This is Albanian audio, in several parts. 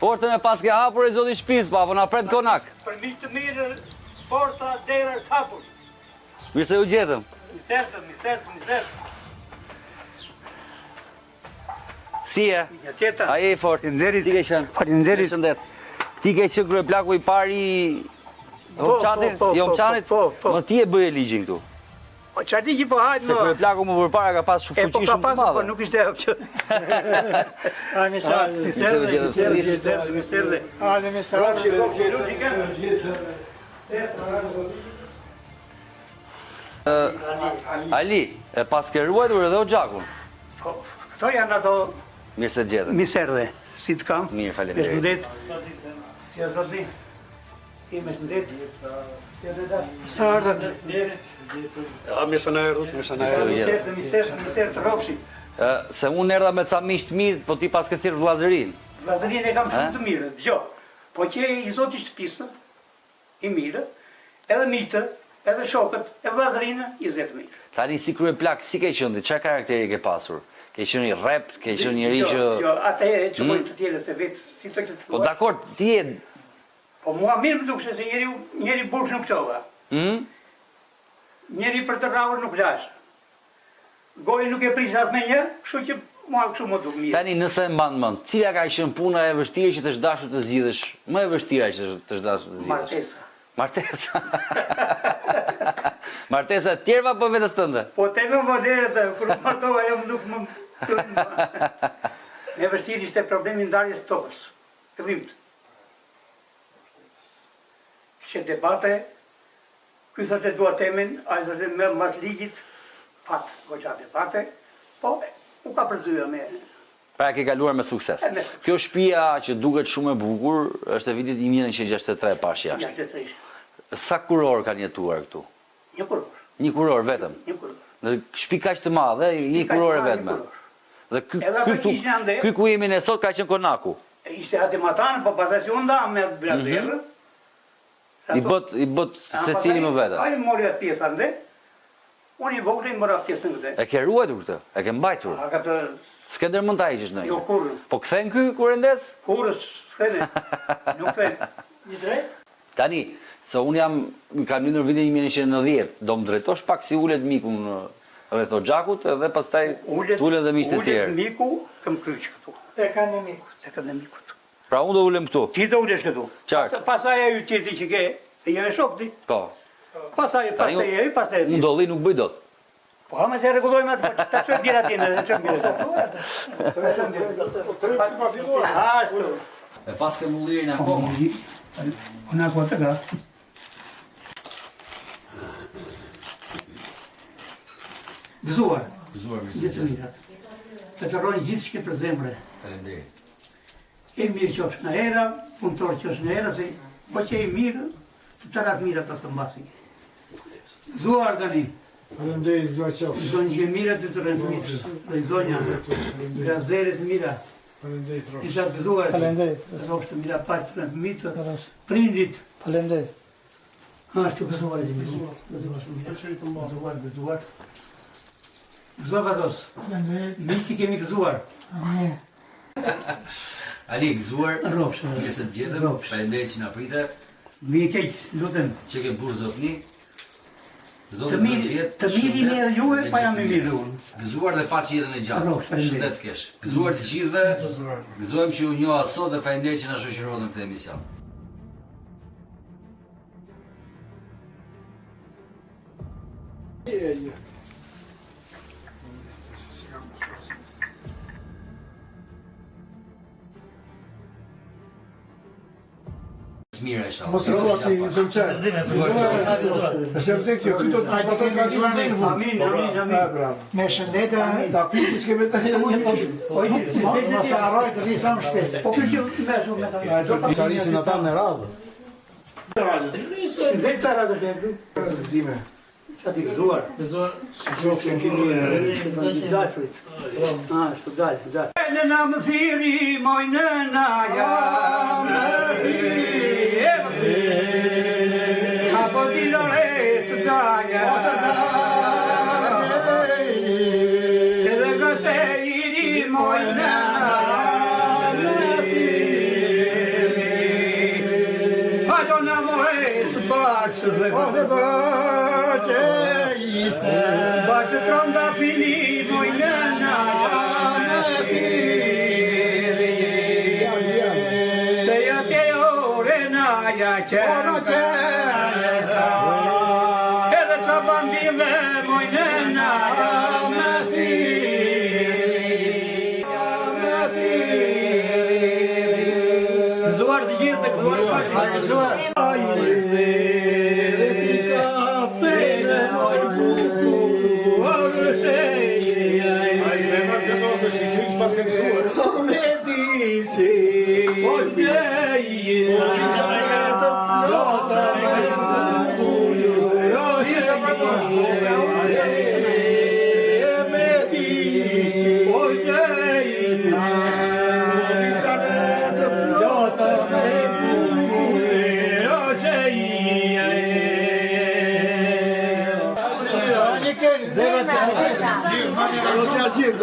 Portën e pas ke hapur e zoti shtëpis, pa, apo na pret konak. Për mi të mirë, porta dera është hapur. Mirë se u gjetëm. Misertë. Si e? Qeta. A je i fort? Faleminderit. Si ke qenë? Faleminderit. Shëndet. Ti ke qenë kryeplaku i pari Hopçatit? Jo Hopçanit? Po. Më ti e bëje ligjin këtu. Po çfarë ligji po hajt Se kryeplaku më përpara ka pas fuqi shumë të madhe. Po nuk ishte hapë. Ali, e pas ke ruajtur edhe o gjakun. Këto janë ato Mirë se gjetëm. miserdhe, si të kam. Mirë, faleminderit. Mirë, si a zoti. Ti me shëndet. Sa ardhat? Mirë se na erdhët. Misertë të rrofshi. Se unë erdha me ca miq të mirë, po ti pas ke thirr vllazërin. Vllazërinë e kam shumë të mirë, dëgjoj. Po që i zoti shtëpisë, i mirë, edhe miqtë, edhe shokët, e vllazërinë, i zetë mirë. Tani si kryeplak, si ke qenë? Çfarë karakteri ke pasur? Ke qenë i rrept, ke qenë njëri që... Jo, atë e që bojnë të tjere, se vetë, si të këtë... Po dakord, ti e... Po mua mirë më dukse se njeri bursh nuk qova. Njeri për të rravër nuk lash. Gojë nuk e prish as me një, kështu që mua kështu më duk mirë. Tani nëse e mban mend, cila ka qenë puna e vështirë që të dashur të zgjidhësh? Më e vështira që të dashur të zgjidhësh? Martesa. Martesa të tjerëve apo vetes tënde? Po te më vëdete, kur martova jo më duk më... Me vështirë ishte problemi ndarjes tokës. Fillimt. Që debate, ky thoshte dua temin, ai thoshte me mas ligjit, fat, goxha debate, po u ka përzyer me... Pra ke kaluar me sukses. Kjo shtëpia që duket shumë e bukur, është e vitit 1963 pash jashtë. Sa kuror kanë jetuar këtu? Një kuror. Një kuror vetëm? Një kuror. Në shtëpi kaq të madhe, një kuror e vetme. Dhe ky ku jemi ne sot ka qenë konaku. Ishte ati matanë, po pasaj si unë da me blazerë. I bët se cili më vete. Ai mori atë pjesë ande, unë i vogël i mora pjesën këtë. E ke ruajtur këtë? E ke mbajtur? A ka të... S'ke ndërmend ta hiqesh ndonjë? Jo, kurrë. Po kthen ky kur e ndes? Kurrë, s'fene. Nuk fen. Një drejt? Tani, se unë kam lindur vitin 1990, do më drejtosh pak si ulet miku në rreth Xhakut edhe pastaj tulet dhe miqtë e tjerë. Ulet miku, këm kryq këtu. E kanë mikut. Pra unë do ulem këtu. Ti do ulesh këtu. Qartë. Pasaj ajo qeti që ke, se jene shokti. Po. Pasaj e pasaj. Unë dolli nuk bëj dot. Po ha me se regullojme atë, ta qëmë bjera tjene, ta qëmë bjera tjene. E pas ke mullirin akoma. Unë ako të ka. Gëzuar. Gjithë mirat. Të të rojnë gjithë shke për zemre. Faleminderit. E mirë që është në era, punëtor që është në era, se po që e mirë, të të ratë mirat të mbasi. Gëzuar tani. Faleminderit zua qofsh. Zonjë që mirat të të rëndë mirë. Dhe zonja, grazerit mira. Faleminderit rosh. Isha gëzuar. Faleminderit. Rosh të mira parë të rëndë mirë, prindit. Faleminderit. Ashtu gëzuar e të gëzuar. Gëzuar. Gëzuar vatos. Mi që kemi gëzuar. Ali, gëzuar. Ropsh. Mirë se të gjetëm. Faleminderit që na prite. Mi e keq, lutem. Që ke burë zotni. Të miri një edhe juve, pa jam i mirë unë. Gëzuar dhe pa që jetën e gjatë. Shëndet kesh. Gëzuar të gjithëve. Gëzuarem që u njoha sot dhe faleminderit që na shoqëroni në këtë emision. Mira inshallah. Mos i thua ti zëmçar. Është vërtet kjo, ti do të ato tradicionin në fund. Amin. Bravo. Me shëndete, ta piti s'kemë tani një ditë. Mos harroj të vi sa më shpejt. Po kjo më shumë me ta. Tarisin ata në radhë. Zet ta radhë të Zime. Çati gëzuar. Qofshin kimi Dal. Në namë thiri, moj nëna jam apo di loret daja edhe gëse i di moj nëna do na mohet bashkë dhe Bache iste bashkë tronda pili moj nëna se ja te ore na ja qërta edhe qa bandive moj nëna Duar të gjithë dhe këduar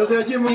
Do t'ja gjim